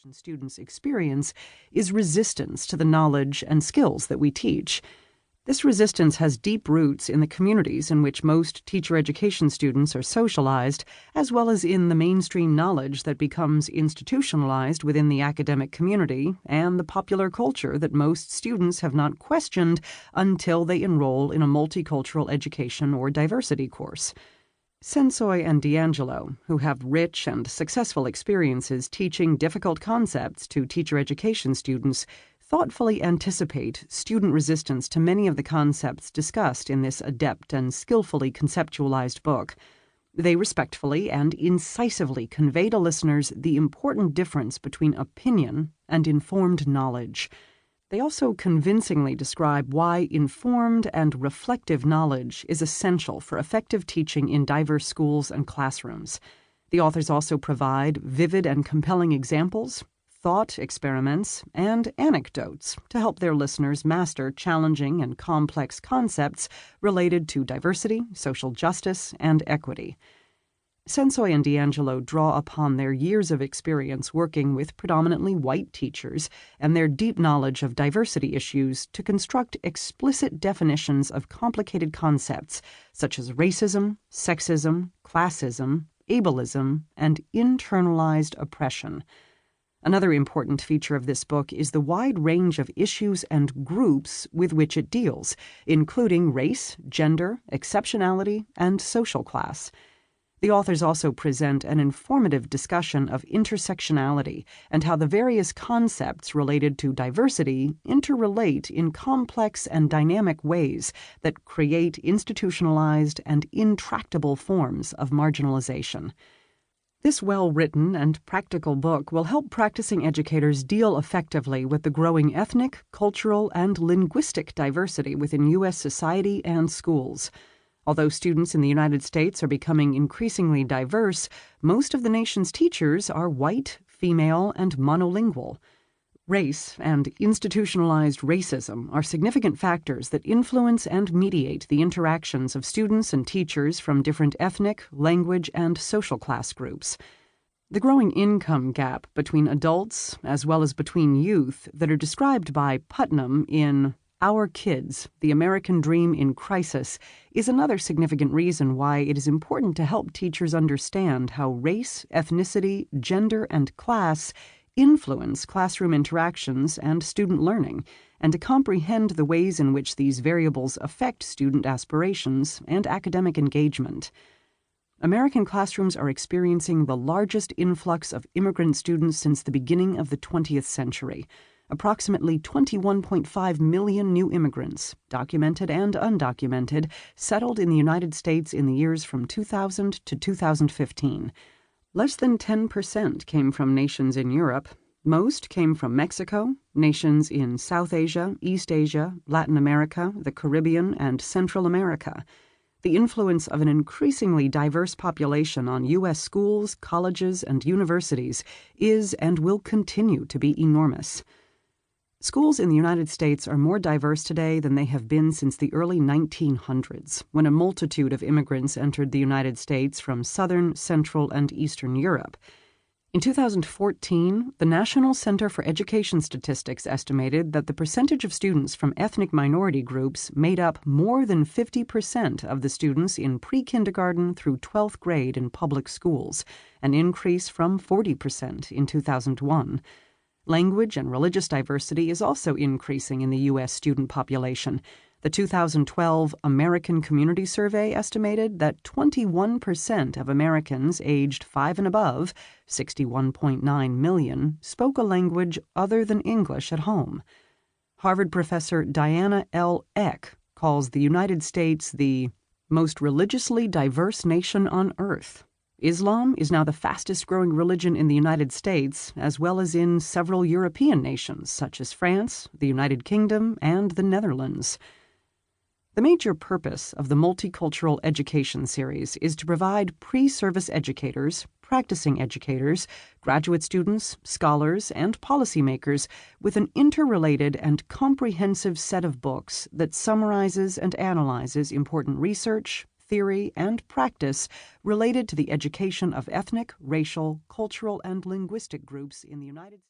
education students experience is resistance to the knowledge and skills that we teach. This resistance has deep roots in the communities in which most teacher education students are socialized, as well as in the mainstream knowledge that becomes institutionalized within the academic community and the popular culture that most students have not questioned until they enroll in a multicultural education or diversity course. Sensoy and D'Angelo, who have rich and successful experiences teaching difficult concepts to teacher education students, thoughtfully anticipate student resistance to many of the concepts discussed in this adept and skillfully conceptualized book. They respectfully and incisively convey to listeners the important difference between opinion and informed knowledge. They also convincingly describe why informed and reflective knowledge is essential for effective teaching in diverse schools and classrooms. The authors also provide vivid and compelling examples, thought experiments, and anecdotes to help their listeners master challenging and complex concepts related to diversity, social justice, and equity. Sensoy and D'Angelo draw upon their years of experience working with predominantly white teachers and their deep knowledge of diversity issues to construct explicit definitions of complicated concepts such as racism, sexism, classism, ableism, and internalized oppression. Another important feature of this book is the wide range of issues and groups with which it deals, including race, gender, exceptionality, and social class. The authors also present an informative discussion of intersectionality and how the various concepts related to diversity interrelate in complex and dynamic ways that create institutionalized and intractable forms of marginalization. This well-written and practical book will help practicing educators deal effectively with the growing ethnic, cultural, and linguistic diversity within U.S. society and schools. Although students in the United States are becoming increasingly diverse, most of the nation's teachers are white, female, and monolingual. Race and institutionalized racism are significant factors that influence and mediate the interactions of students and teachers from different ethnic, language, and social class groups. The growing income gap between adults as well as between youth that are described by Putnam in Our Kids, The American Dream in Crisis is another significant reason why it is important to help teachers understand how race, ethnicity, gender, and class influence classroom interactions and student learning, and to comprehend the ways in which these variables affect student aspirations and academic engagement. American classrooms are experiencing the largest influx of immigrant students since the beginning of the 20th century. Approximately 21.5 million new immigrants, documented and undocumented, settled in the United States in the years from 2000 to 2015. Less than 10% came from nations in Europe. Most came from Mexico, nations in South Asia, East Asia, Latin America, the Caribbean, and Central America. The influence of an increasingly diverse population on U.S. schools, colleges, and universities is and will continue to be enormous. Schools in the United States are more diverse today than they have been since the early 1900s, when a multitude of immigrants entered the United States from Southern, Central, and Eastern Europe. In 2014, the National Center for Education Statistics estimated that the percentage of students from ethnic minority groups made up more than 50% of the students in pre-kindergarten through 12th grade in public schools, an increase from 40% in 2001. Language and religious diversity is also increasing in the U.S. student population. The 2012 American Community Survey estimated that 21% of Americans aged 5 and above, 61.9 million, spoke a language other than English at home. Harvard professor Diana L. Eck calls the United States the most religiously diverse nation on earth. Islam is now the fastest-growing religion in the United States, as well as in several European nations, such as France, the United Kingdom, and the Netherlands. The major purpose of the Multicultural Education Series is to provide pre-service educators, practicing educators, graduate students, scholars, and policymakers with an interrelated and comprehensive set of books that summarizes and analyzes important research, theory, and practice related to the education of ethnic, racial, cultural, and linguistic groups in the United States.